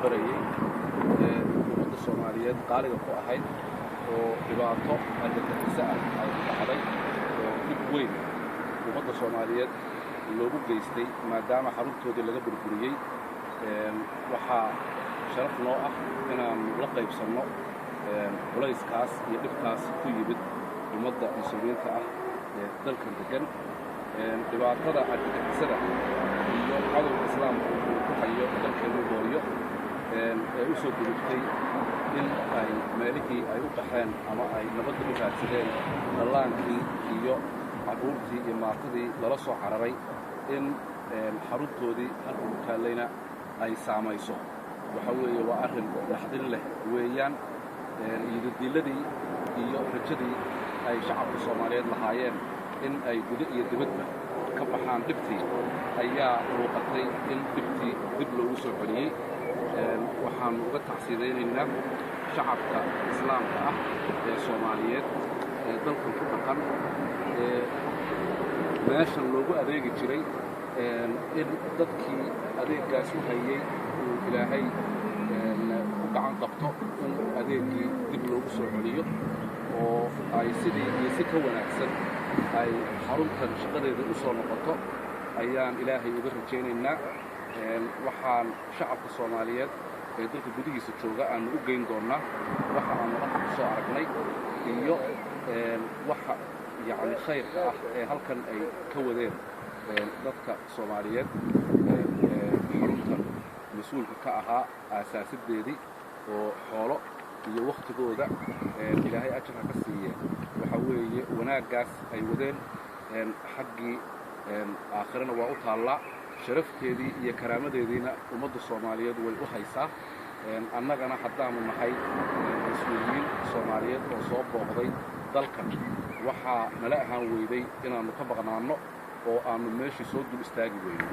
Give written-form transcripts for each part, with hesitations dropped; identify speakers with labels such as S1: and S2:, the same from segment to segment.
S1: barayay ummadda Soomaaliyeed qaaliga ku ahayd oo dhibaato argagixisa ah ay ku dhacday oo dib weyn ummadda Soomaaliyeed loogu geystay maadaama xaruntoodii laga burburiyey waxaa sharaf noo ah inaan la qaybsanno culayskaas iyo dhibkaas ku yimid ummadda muslimiinta ah ee dalkan degan dhibaatada argagixisada iyo cadowga islaamka uu ku hayo dalkeenu hooyo ee u soo gudubtay in ay meelihii ay u baxeen ama ay nabadda u raadsadeen dhallaankii iyo carruurtii iyo maatadii lala soo cararay in xaruntoodii halka u taallayna ay saamayso waxa weeye waa arrin naxdin leh weeyaan iyodadiiladii iyo rajadii ay shacabka Soomaaliyeed lahaayeen in ay gudo iyo dibadba ka baxaan dhibtii ayaa muuqatay in dhibtii dib loogu soo celiyey waxaan uga tacsiidaynaynaa shacabka islaamka ah ee Soomaaliyeed ee dalkan ku dhaqan meeshan loogu adeegi jiray in dadkii adeeggaas u hayay uu ilaahay u gacan qabto in adeeggii dib loogu soo celiyo oo ay sidii iyo si ka wanaagsan ay xaruntan shaqadeeda u soo noqoto ayaan ilaahay uga rajaynaynaa waxaan shacabka Soomaaliyeed ee dalka gudihiisa jooga aanu u geyn doonnaa waxa aanu halka ku soo aragnay iyo waxa yacni khayrka ah ee halkan ay ka wadeen dadka Soomaaliyeed xaruntan mas-uulka ka ahaa aasaasideedii oo xoolo iyo waqtigooda ilaahay ajarka ka siiye waxa weeye wanaaggaas ay wadeen xaggii aakhirana waa u taallaa sharafteedii iyo karaamadeediina ummadda Soomaaliyeed way u haysaa annagana haddaanu nahay mas-uuliyiin Soomaaliyeed oo soo booqday dalkan waxaa nala ahaan weyday inaannu ka baqnaanno oo aanu meeshii soo dul istaagi weyno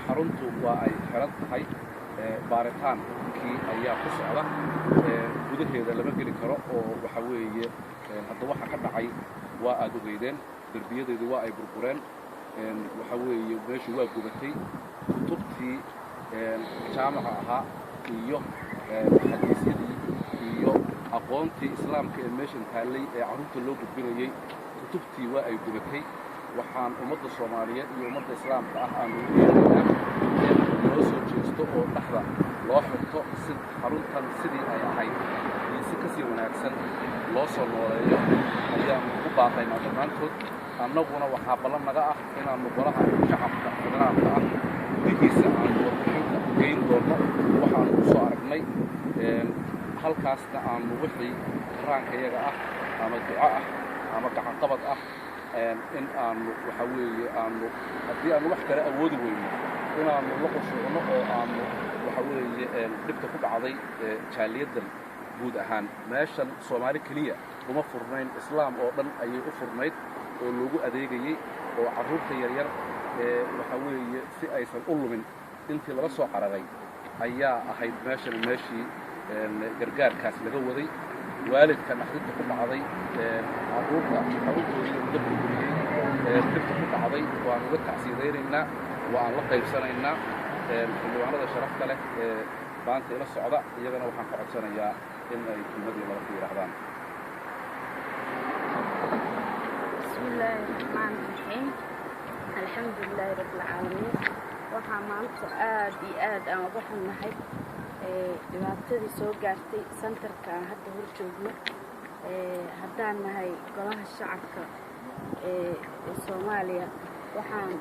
S1: xaruntu waa ay xiran tahay baaritaankii ayaa ku socda gudaheeda lama geli karo oo waxa weeye hadda waxa ka dhacay waa aad ogeydeen derbiyadeedii waa ay burbureen waxa weeye meeshu waa gubatay kutubtii jaamaca ahaa iyo xadiisyadii iyo aqoontii islaamka ee meeshan taallay ee carruurta loo gudbinayey kutubtii waa ay gubatay waxaan ummadda Soomaaliyeed iyo ummadda islaamka ah aanu ujeednaa in loo soo jeesto oo dhaxda loo xirto si xaruntan sidii ay ahayd iyo si kasii wanaagsan loo soo nooleeyo ayaanu u baaqaynaa dhammaantood annaguna waxaa ballan naga ah inaannu golaha shacabka federaalka ah gudihiisa aanu warbixinta u geyn doonno waxaanu ku soo aragnay halkaasna aanu wixii qaraankayaga ah ama duco ah ama gacanqabad ah in aanu waxa weeye aanu haddii aanu wax kale awoodi weyno inaannu la qushuucno oo aanu waxa weeye dhibta ku dhacday jaaliyaddan guud ahaan meeshan Soomaali keliya uma furnayn islaam oo dhan ayay u furnayd oo loogu adeegayey oo carruurta yaryar waxa weeye si aysan u lumin intii laga soo cararay ayaa ahayd meeshan meeshii gargaarkaas laga waday waalidka naxdinta ku dhacday carruurta xaruntoodii laga burburiyey dhibta ku dhacday waan uga tacsiidaynaynaa waan la qaybsanaynaa xildhibaanada sharafta leh ee maanta ila socda iyagana waxaan ka codsanayaa in ay kelmadii lala ku yidhaahdaan
S2: bismillaahi raxmaani raxiim alxamdulilaahi rabbilcaalamiin waxaa maanta aad iyo aad aan uga xunnahay dhibaatadii soo gaartay santarka aan hadda hor joogno haddaan nahay golaha shacabka ee Soomaaliya waxaan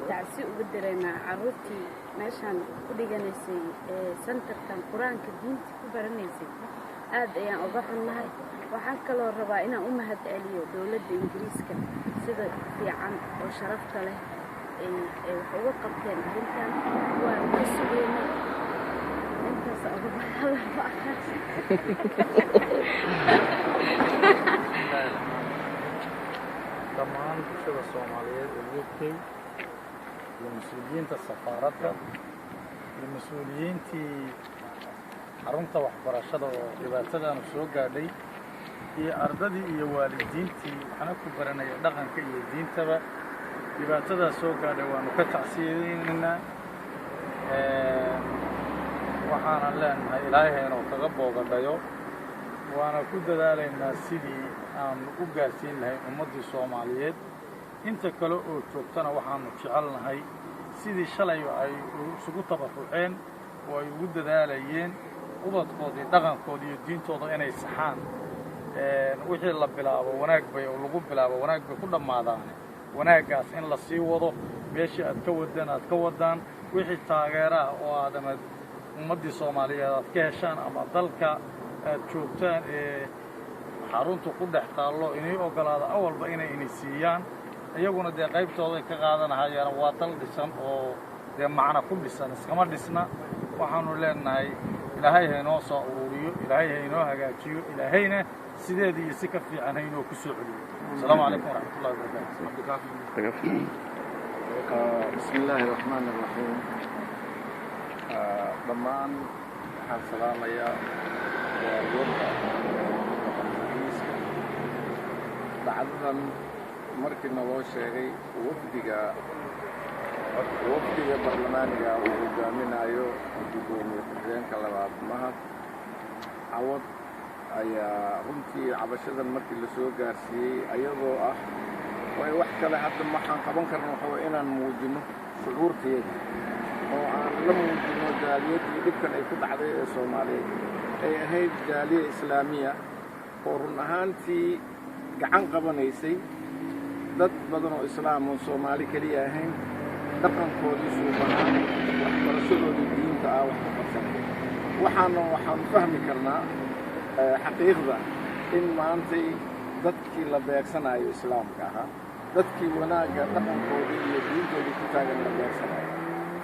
S2: tacsi uga dareynaa carruurtii meeshaan ku dhiganaysay santarkan qur-aanka diinta ku baranaysay aad ayaan uga xunnahay waxaan kaloo rabaa inaan u mahad celiyo dowladda Ingiriiska sida fiican oo sharafta leh ay wax uga qabteen arrintan waan ka sugeynay intaas ugu
S3: dhammaan bulshada Soomaaliyeed ee UK iyo mas'uuliyiinta safaaradda iyo mas'uuliyiintii xarunta waxbarashada oo dhibaatadan soo gaadhay iyo ardadii iyo waalidiintii waxna ku baranaya dhaqanka iyo diintaba dhibaatada soo gaadhay waanu ka tacsiyeynaa waxaanan leenahay ilaahay inuu kaga boogadhayo waana ku dadaalaynaa sidii aan u gaarsiin lahayn ummaddii Soomaaliyeed inta kale oo joogtana waxaanu jecelnahay sidii shalay ay isugu tabaruceen oo ay ugu dadaalayeen ubadkoodii dhaqankoodii iyo diintooda inay saxaan wixii la bilaabo wanaag bay lagu bilaabo wanaag bay ku dhammaadaan wanaaggaas in la sii wado meeshii aad ka wadaan wixii taageera oo aadama ummaddii Soomaaliyeed aad ka heshaan ama dalka aad joogtaan xaruntu ku dhex taallo inay ogolaado awalba inay siiyaan iyaguna dee qaybtooda ka qaadanayaan waa dal dhisan oo dee macna ku dhisan iskama dhisna waxaanu leenahay ilaahay inoo soo ururiyo ilaahay inoo hagaajiyo ilaahayna sideedii iyo si ka fiican inoo ku soo celiyo السلام عليكم ورحمة الله وبركاته.
S4: بسم الله الرحمن الرحيم. ضمان حصلنا يا بعضاً مركنا وشيء وفدي برلمانية وقامنا يو بدون زين كلام مهد عوض ayaa runtii cabashadan markii la soo gaarsiiyey ayadoo ah way wax kale hadda maxaan qaban karno waxa inaan muujino shucuurteeda oo aan la muujino jaaliyadii dhibkan ay ku dhacday ee Soomaaliyeed ay ahayd jaaliye islaamiya oo run ahaantii gacan qabanaysay dad badan oo islaam oo Soomaali kaliya ahayn dhaqankoodii suubanaa waxbarashadoodii diinta ah wax ka qabsanay waxaan fahmi karnaa xaqiiqda in maantay dadkii la beegsanayo islaamka ahaa dadkii wanaagga dhaqankoodii iyo diintoodii ku taagan la beegsanayo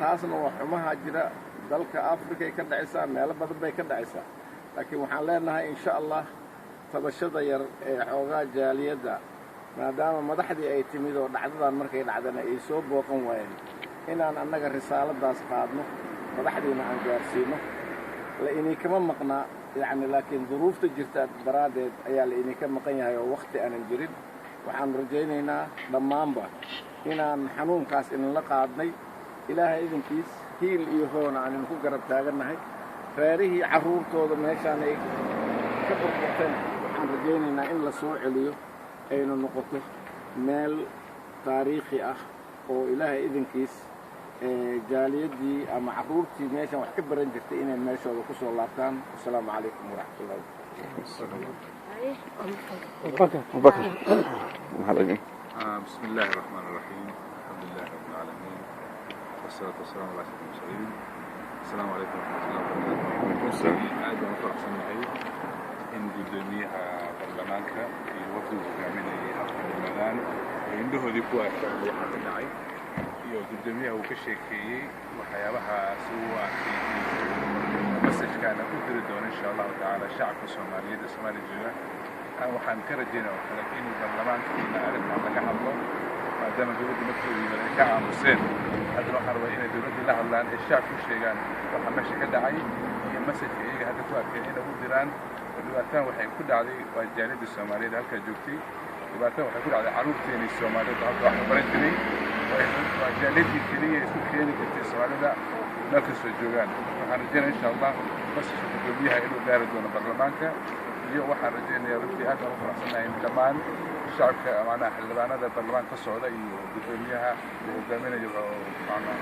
S4: taasna waa xumaha jira dalka Afrika ay ka dhacaysaa meelo badan bay ka dhacaysaa laakiin waxaan leenahay insha Allah tabashada yar ee xoogaa jaaliyadda maadaama madaxdii ay timid oo dhacdadan markay dhacdana ay soo booqan waayeen inaan annaga risaaladaas qaadno madaxdiina aan gaarsiino la inay kama maqnaa يعني لكن ظروف تجرت برادة أيال إني كم قيها وقت أنا نجرب وحن رجينا ضمانبا هنا حنون كاس إن لقادني إلهي إذن كيس هي اليهون عن نكون قرب تاجرنا هاي فاريه عرور توض ماشان إيه كبر وقتنا وحن رجينا إن لسوء عليه أين النقطة مال تاريخي وإلهي إذن كيس جاليدي أما عرورتي ماشان وحكبر انجرت إنا ماشا وكسو الله كان والسلام عليكم ورحمة الله
S5: وبركاته.
S6: بسم الله الرحمن الرحيم الحمد لله رب العالمين والصلاة والسلام على سيدنا المرسلين السلام عليكم ورحمة الله وبركاته. أنا فرح سمعي إن قدميها برلمانك في وقت من أفضل المدان عنده ذيكوا أكثر من حتى نعي قدميها وكشكي وحيابها سوى مسج كان أقدر دون إن شاء الله تعالى الشعب الصومالي الصومالي الجوع أنا وحن كرجينا ولكن البرلمان كنا عرفنا على حظه ما دام دولة مكتوبة من الكعب والسن هذا لو حربين دولة الله الآن الشعب كل شيء كان وحمشي كده عي مسج إيه هذا توقع هنا وديران الوقتان وحين كل عليه والجانب الصومالي ده كجوتي الوقتان وحين كل عليه عروض تاني الصومالي ده واحد بريدني وجانبي كلية اسمه خيانة الصومالي ده مركز الجوغان وحن رجينا إن شاء الله بس شوفوا بيها إنه دارد دون برلمانك اليوم وحن رجينا يا ربي هذا وفرح سنة إن كمان الشعب معنا حلبان هذا البرلمان كالسعودية وقدميها وقدمينا معنا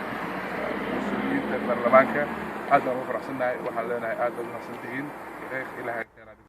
S6: مسؤولين البرلمانك هذا وفرح سنة وحن لنا هذا وفرح سنتين إلى هذا